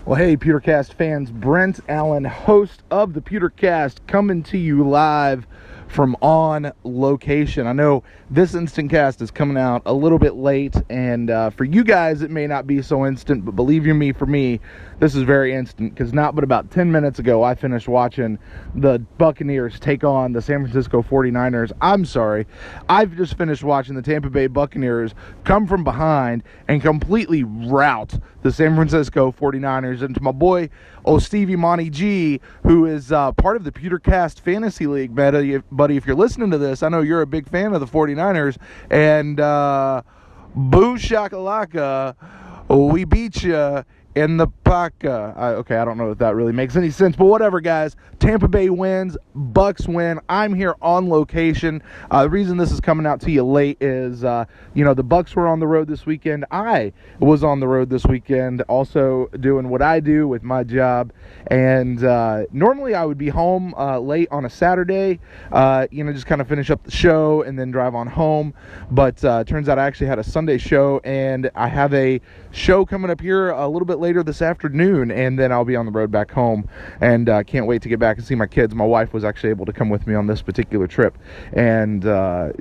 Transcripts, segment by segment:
Well, hey, PewterCast fans, Brent Allen, host of the PewterCast, coming to you live from on location. I know this InstantCast is coming out a little bit late, and for you guys, it may not be so instant, but believe you me, for me, this is very instant, because not but about 10 minutes ago, I finished watching the Buccaneers take on the San Francisco 49ers. I'm sorry, I've just finished watching the Tampa Bay Buccaneers come from behind and completely rout the San Francisco 49ers. And to my boy, Stevie Monty G, who is part of the PewterCast Fantasy League, buddy, if you're listening to this, I know you're a big fan of the 49ers, and boo shakalaka, we beat ya in the Paca. Okay, I don't know if that really makes any sense, but whatever, guys. Tampa Bay wins, Bucs win. I'm here on location. The reason this is coming out to you late is, the Bucs were on the road this weekend. I was on the road this weekend, also doing what I do with my job. And normally I would be home late on a Saturday, just kind of finish up the show and then drive on home. But turns out I actually had a Sunday show, and I have a show coming up here a little bit later this afternoon, and then I'll be on the road back home, and can't wait to get back and see my kids. My wife was actually able to come with me on this particular trip, and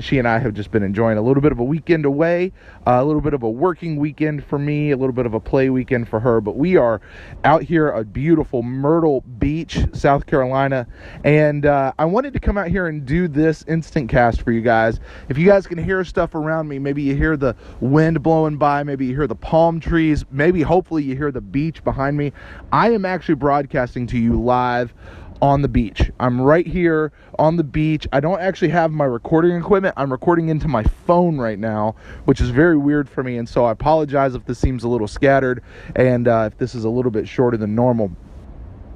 she and I have just been enjoying a little bit of a weekend away, a little bit of a working weekend for me, a little bit of a play weekend for her, but we are out here at beautiful Myrtle Beach, South Carolina, and I wanted to come out here and do this InstantCast for you guys. If you guys can hear stuff around me, maybe you hear the wind blowing by, maybe you hear the palm trees, maybe hopefully you hear the beach behind me. I am actually broadcasting to you live on the beach. I'm right here on the beach. I don't actually have my recording equipment. I'm recording into my phone right now, which is very weird for me, and so I apologize if this seems a little scattered and if this is a little bit shorter than normal.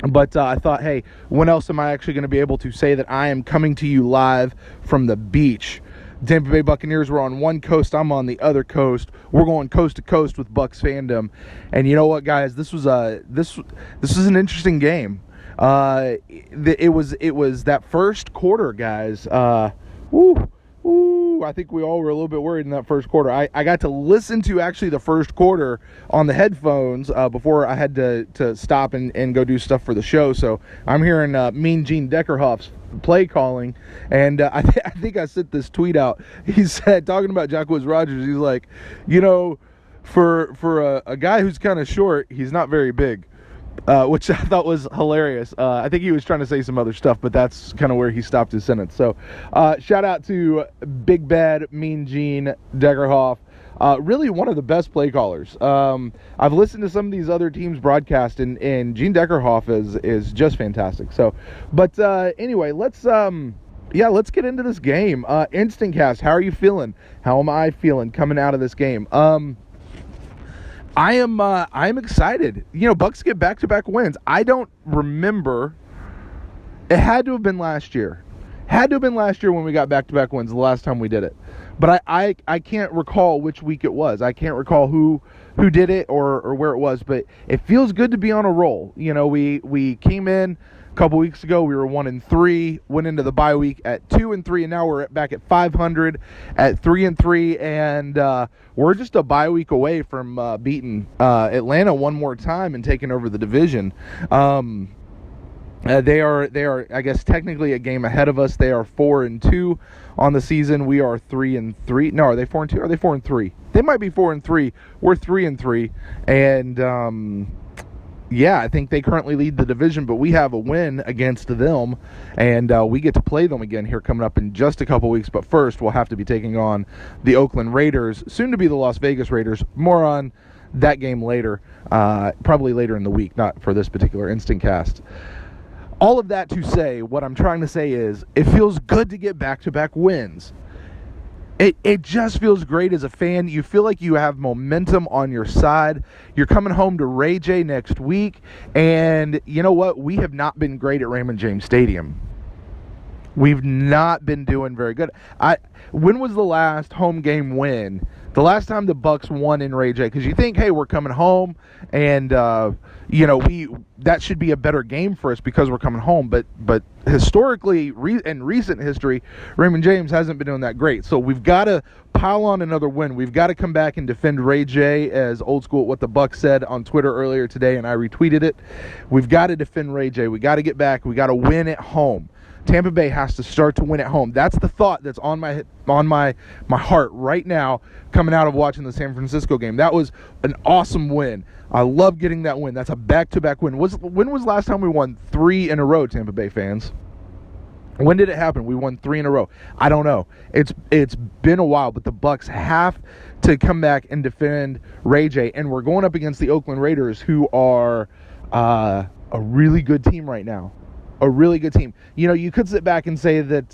But I thought, hey, when else am I actually going to be able to say that I am coming to you live from the beach? Tampa Bay Buccaneers were on one coast, I'm on the other coast. We're going coast to coast with Bucs fandom. And you know what, guys? This was an interesting game. It was that first quarter, guys. I think we all were a little bit worried in that first quarter. I got to listen to actually the first quarter on the headphones before I had to stop and go do stuff for the show. So I'm hearing Mean Gene Deckerhoff's play calling, and I think I sent this tweet out. He said, talking about Jacquizz Rodgers, he's like, for a guy who's kind of short, he's not very big. Which I thought was hilarious. I think he was trying to say some other stuff, but that's kind of where he stopped his sentence. So shout out to Big Bad Mean Gene Deckerhoff. Really one of the best play callers. I've listened to some of these other teams broadcast, and Gene Deckerhoff is just fantastic. So, but anyway, let's get into this game. InstantCast, how are you feeling? How am I feeling coming out of this game? I'm excited. Bucs get back-to-back wins. I don't remember. It had to have been last year. When we got back-to-back wins, the last time we did it. But I can't recall which week it was. I can't recall who did it or where it was. But it feels good to be on a roll. We came in a couple weeks ago. We were 1-3. Went into the bye week at 2-3, and now we're back at 500 at 3-3, and we're just a bye week away from beating Atlanta one more time and taking over the division. They are, I guess, technically a game ahead of us. They are 4-2 on the season. We are 3-3. No, are they 4-2? Are they 4-3? They might be 4-3. We're 3-3, and I think they currently lead the division, but we have a win against them, and we get to play them again here coming up in just a couple weeks. But first, we'll have to be taking on the Oakland Raiders, soon to be the Las Vegas Raiders. More on that game later, probably later in the week, not for this particular InstantCast. All of that to say, what I'm trying to say is, it feels good to get back-to-back wins. It just feels great as a fan. You feel like you have momentum on your side. You're coming home to Ray J next week, and you know what? We have not been great at Raymond James Stadium. We've not been doing very good. When was the last home game win? The last time the Bucs won in Ray J? Because you think, hey, we're coming home, and that should be a better game for us because we're coming home. But historically, in recent history, Raymond James hasn't been doing that great. So we've got to pile on another win. We've got to come back and defend Ray J, as old school what the Bucs said on Twitter earlier today, and I retweeted it. We've got to defend Ray J. We got to get back. We got to win at home. Tampa Bay has to start to win at home. That's the thought that's on my heart right now coming out of watching the San Francisco game. That was an awesome win. I love getting that win. That's a back-to-back win. When was the last time we won 3 in a row, Tampa Bay fans? When did it happen? We won 3 in a row. I don't know. It's been a while, but the Bucs have to come back and defend Ray J. And we're going up against the Oakland Raiders, who are a really good team right now. A really good team. You know, you could sit back and say that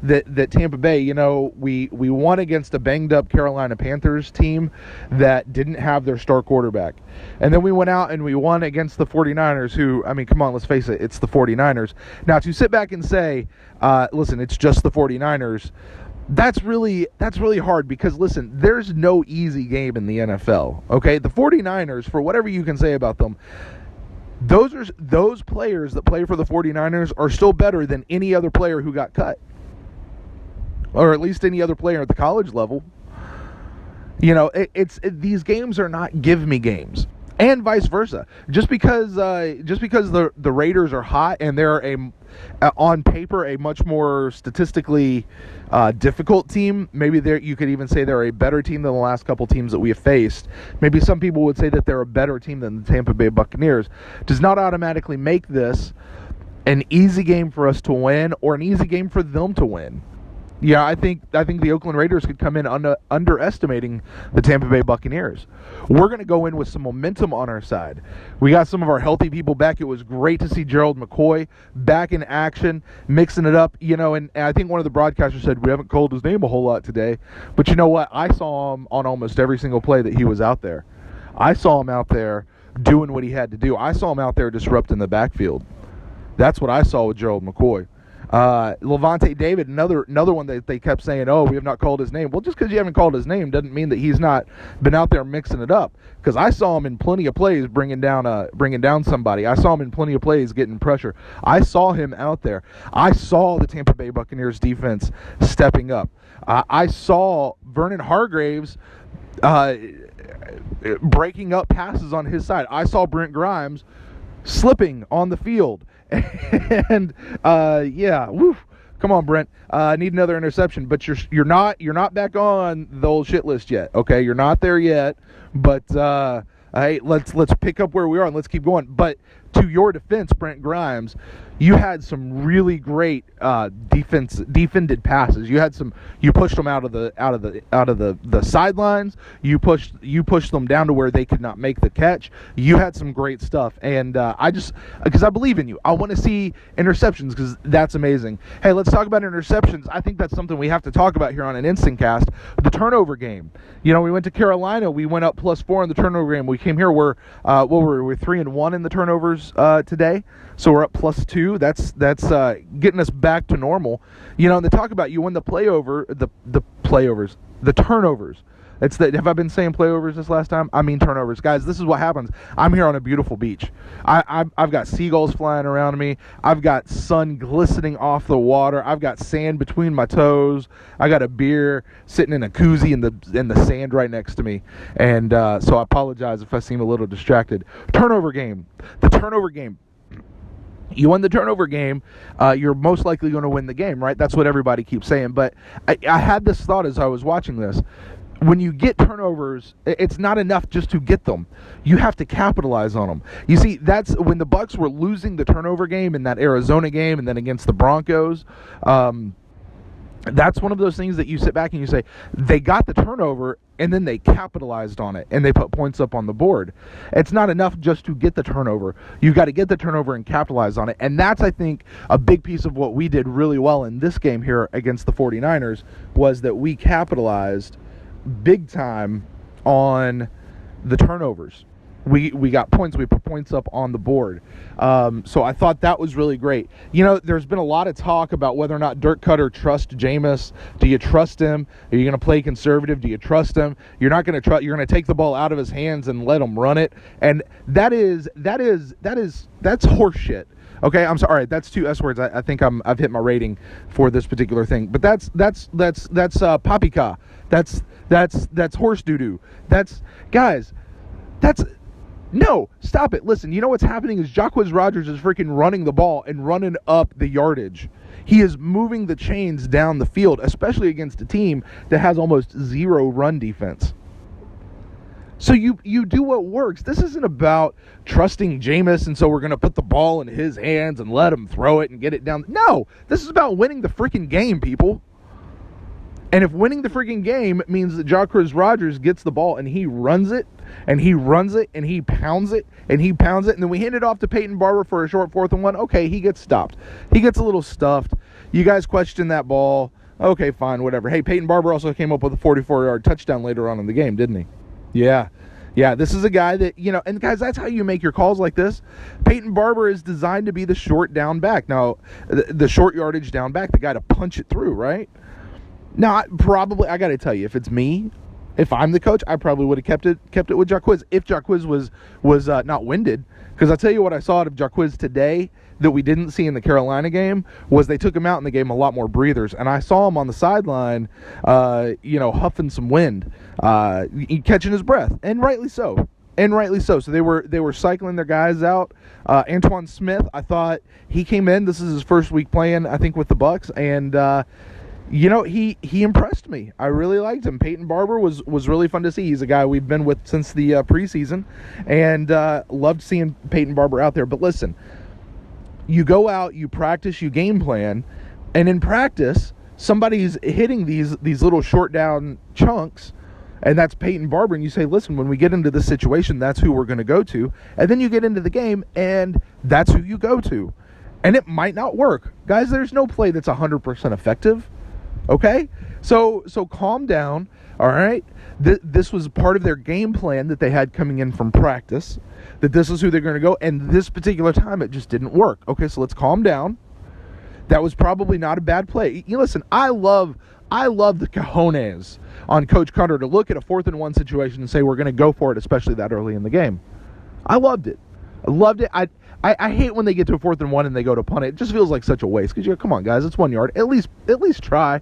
that Tampa Bay, you know, we won against a banged-up Carolina Panthers team that didn't have their star quarterback. And then we went out and we won against the 49ers, who, I mean, come on, let's face it, it's the 49ers. Now, to sit back and say, listen, it's just the 49ers, that's really hard because, listen, there's no easy game in the NFL, okay? The 49ers, for whatever you can say about them, those players that play for the 49ers are still better than any other player who got cut, or at least any other player at the college level. You know, these games are not give me games, and vice versa. Just because the Raiders are hot and they're on paper a much more statistically difficult team. Maybe you could even say they're a better team than the last couple teams that we have faced. Maybe some people would say that they're a better team than the Tampa Bay Buccaneers. Does not automatically make this an easy game for us to win or an easy game for them to win. Yeah, I think the Oakland Raiders could come in underestimating the Tampa Bay Buccaneers. We're going to go in with some momentum on our side. We got some of our healthy people back. It was great to see Gerald McCoy back in action, mixing it up. You know, and I think one of the broadcasters said we haven't called his name a whole lot today. But you know what? I saw him on almost every single play that he was out there. I saw him out there doing what he had to do. I saw him out there disrupting the backfield. That's what I saw with Gerald McCoy. Levante David, another one that they kept saying, oh, we have not called his name. Well, just because you haven't called his name doesn't mean that he's not been out there mixing it up. Because I saw him in plenty of plays bringing down somebody. I saw him in plenty of plays getting pressure. I saw him out there. I saw the Tampa Bay Buccaneers defense stepping up. I saw Vernon Hargreaves breaking up passes on his side. I saw Brent Grimes slipping on the field. And yeah, woof. Come on, Brent. Need another interception, but you're not back on the old shit list yet. Okay, you're not there yet. But hey, let's pick up where we are and let's keep going. But to your defense, Brent Grimes, you had some really great defended passes. You pushed them out of the sidelines. You pushed them down to where they could not make the catch. You had some great stuff, and because I believe in you, I want to see interceptions because that's amazing. Hey, let's talk about interceptions. I think that's something we have to talk about here on an InstantCast. The turnover game. You know, we went to Carolina. We went up +4 in the turnover game. We came here. We're 3-1 in the turnovers today. So we're up +2. That's getting us back to normal. You know, and they talk about you win the turnovers. Have I been saying playovers this last time? I mean turnovers. Guys, this is what happens. I'm here on a beautiful beach. I've got seagulls flying around me. I've got sun glistening off the water. I've got sand between my toes. I got a beer sitting in a koozie in the sand right next to me. And so I apologize if I seem a little distracted. Turnover game. The turnover game. You win the turnover game, you're most likely going to win the game, right? That's what everybody keeps saying. But I had this thought as I was watching this. When you get turnovers, it's not enough just to get them. You have to capitalize on them. You see, that's when the Bucs were losing the turnover game in that Arizona game and then against the Broncos. That's one of those things that you sit back and you say, they got the turnover and then they capitalized on it and they put points up on the board. It's not enough just to get the turnover. You got to get the turnover and capitalize on it. And that's, I think, a big piece of what we did really well in this game here against the 49ers was that we capitalized big time on the turnovers. we got points. We put points up on the board. So I thought that was really great. You know, there's been a lot of talk about whether or not Dirk Cutter trusts Jameis. Do you trust him? Are you going to play conservative? Do you trust him? You're not going to trust. You're going to take the ball out of his hands and let him run it. And that's horseshit. Okay, I'm sorry. That's 2 S words. I think I've hit my rating for this particular thing. But that's poppycock. That's horse doo doo. No, stop it. Listen, you know what's happening is Jacquizz Rodgers is freaking running the ball and running up the yardage. He is moving the chains down the field, especially against a team that has almost zero run defense. So you do what works. This isn't about trusting Jameis, and so we're going to put the ball in his hands and let him throw it and get it down. No, this is about winning the freaking game, people. And if winning the freaking game means that Jacquizz Rodgers gets the ball and he runs it, and he runs it, and he pounds it, and he pounds it, and then we hand it off to Peyton Barber for a short 4th and 1, okay, he gets stopped. He gets a little stuffed. You guys question that ball. Okay, fine, whatever. Hey, Peyton Barber also came up with a 44-yard touchdown later on in the game, didn't he? Yeah, this is a guy that, you know, and guys, that's how you make your calls like this. Peyton Barber is designed to be the short down back. Now, the short yardage down back, the guy to punch it through, right? Now, I got to tell you, if it's me, if I'm the coach, I probably would have kept it with Jacquizz if Jacquizz was not winded. Because I'll tell you what I saw out of Jacquizz today that we didn't see in the Carolina game was they took him out and they gave him a lot more breathers. And I saw him on the sideline, huffing some wind, catching his breath, and rightly so. So they were cycling their guys out. Antoine Smith, I thought he came in. This is his first week playing, I think, with the Bucs, and he impressed me. I really liked him. Peyton Barber was really fun to see. He's a guy we've been with since the preseason, and loved seeing Peyton Barber out there. But listen, you go out, you practice, you game plan, and in practice, somebody's hitting these little short down chunks, and that's Peyton Barber, and you say, listen, when we get into this situation, that's who we're going to go to. And then you get into the game, and that's who you go to. And it might not work. Guys, there's no play that's 100% effective. Okay? So calm down, all right? This was part of their game plan that they had coming in from practice, that this is who they're going to go, and this particular time it just didn't work. Okay, so let's calm down. That was probably not a bad play. You listen, I love the cojones on Coach Cutter to look at a 4th and 1 situation and say we're going to go for it, especially that early in the game. I loved it. I hate when they get to a 4th and 1 and they go to punt it. It just feels like such a waste because come on, guys, it's 1 yard. At least try.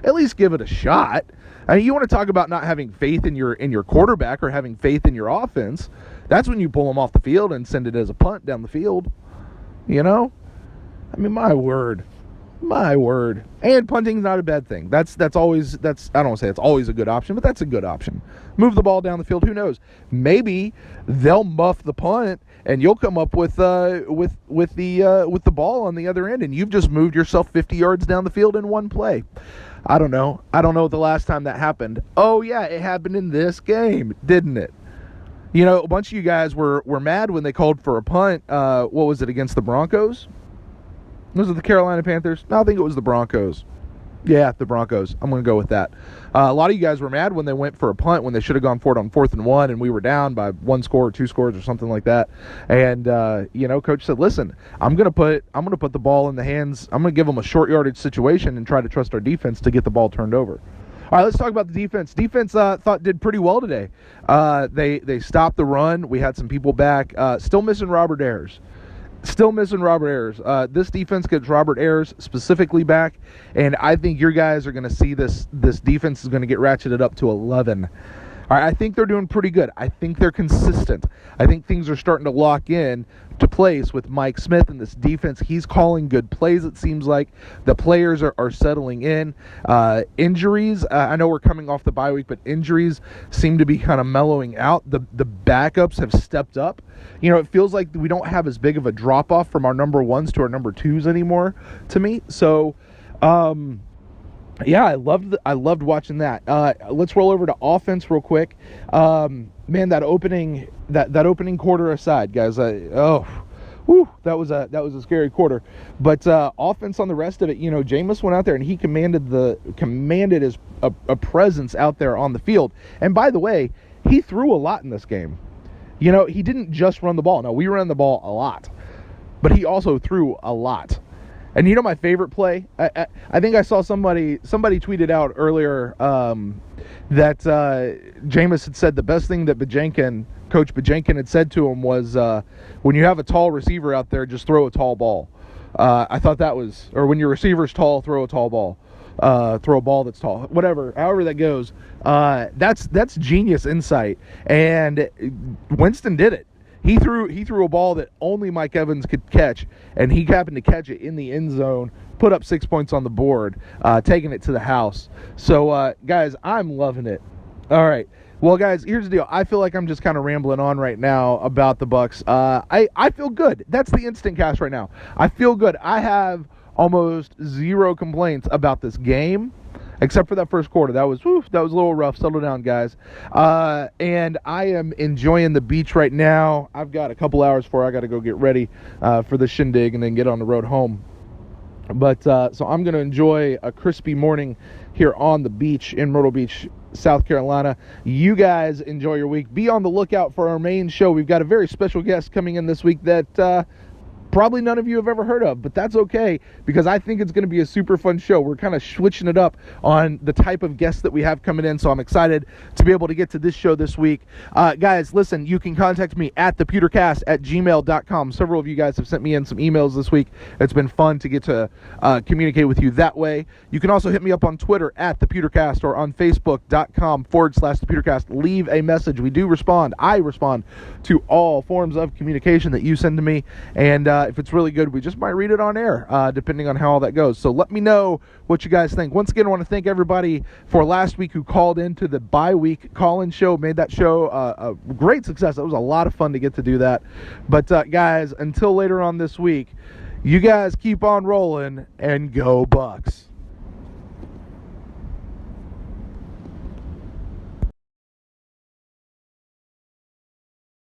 At least give it a shot. I mean, you want to talk about not having faith in your quarterback or having faith in your offense. That's when you pull them off the field and send it as a punt down the field. You know? I mean, my word. And punting's not a bad thing. That's always I don't want to say it's always a good option, but that's a good option. Move the ball down the field. Who knows? Maybe they'll muff the punt and you'll come up with the ball on the other end, and you've just moved yourself 50 yards down the field in one play. I don't know the last time that happened. Oh yeah, it happened in this game, didn't it? You know, a bunch of you guys were mad when they called for a punt. What was it, against the Broncos? Was it the Carolina Panthers? No, I think it was the Broncos. Yeah, the Broncos. I'm going to go with that. A lot of you guys were mad when they went for a punt when they should have gone for it on 4th and 1, and we were down by 1 score or 2 scores or something like that. And Coach said, "Listen, I'm going to put the ball in the hands. I'm going to give them a short yardage situation and try to trust our defense to get the ball turned over." All right, let's talk about the defense. Defense did pretty well today. They stopped the run. We had some people back. Still missing Robert Ayers. This defense gets Robert Ayers specifically back, and I think your guys are going to see this defense is going to get ratcheted up to 11. All right, I think they're doing pretty good. I think they're consistent. I think things are starting to lock in to place with Mike Smith and this defense. He's calling good plays, it seems like. The players are settling in. Injuries, I know we're coming off the bye week, but injuries seem to be kind of mellowing out. The backups have stepped up. You know, it feels like we don't have as big of a drop-off from our number ones to our number twos anymore, to me. So, yeah, I loved watching that. Let's roll over to offense real quick. Man, that opening quarter aside, guys. That was a scary quarter. But offense on the rest of it, you know, Jameis went out there and he commanded his a presence out there on the field. And by the way, he threw a lot in this game. You know, he didn't just run the ball. No, we ran the ball a lot, but he also threw a lot. And you know my favorite play? I think I saw somebody tweeted out earlier that Jameis had said the best thing that Coach Bajenkin had said to him was, when you have a tall receiver out there, just throw a tall ball. I thought that was, or when your receiver's tall, throw a tall ball. Throw a ball that's tall. Whatever, however that goes. That's genius insight. And Winston did it. He threw a ball that only Mike Evans could catch, and he happened to catch it in the end zone, put up 6 points on the board, taking it to the house. So, guys, I'm loving it. All right. Well, guys, here's the deal. I feel like I'm just kind of rambling on right now about the Bucs. I feel good. That's the Instant Cast right now. I feel good. I have almost zero complaints about this game, except for that first quarter. That was a little rough. Settle down, guys. And I am enjoying the beach right now. I've got a couple hours before I got to go get ready for the shindig and then get on the road home. But so I'm going to enjoy a crispy morning here on the beach in Myrtle Beach, South Carolina. You guys enjoy your week. Be on the lookout for our main show. We've got a very special guest coming in this week that probably none of you have ever heard of, but that's okay because I think it's going to be a super fun show. We're kind of switching it up on the type of guests that we have coming in, so I'm excited to be able to get to this show this week. Guys, listen, you can contact me at thepewtercast@gmail.com. Several of you guys have sent me in some emails this week. It's been fun to get to communicate with you that way. You can also hit me up on Twitter at thepewtercast or on Facebook.com/thepewtercast. Leave a message. We do respond. I respond to all forms of communication that you send to me, and if it's really good, we just might read it on air, depending on how all that goes. So let me know what you guys think. Once again, I want to thank everybody for last week who called into the bye-week call-in show, made that show a great success. It was a lot of fun to get to do that. But, guys, until later on this week, you guys keep on rolling and go Bucs.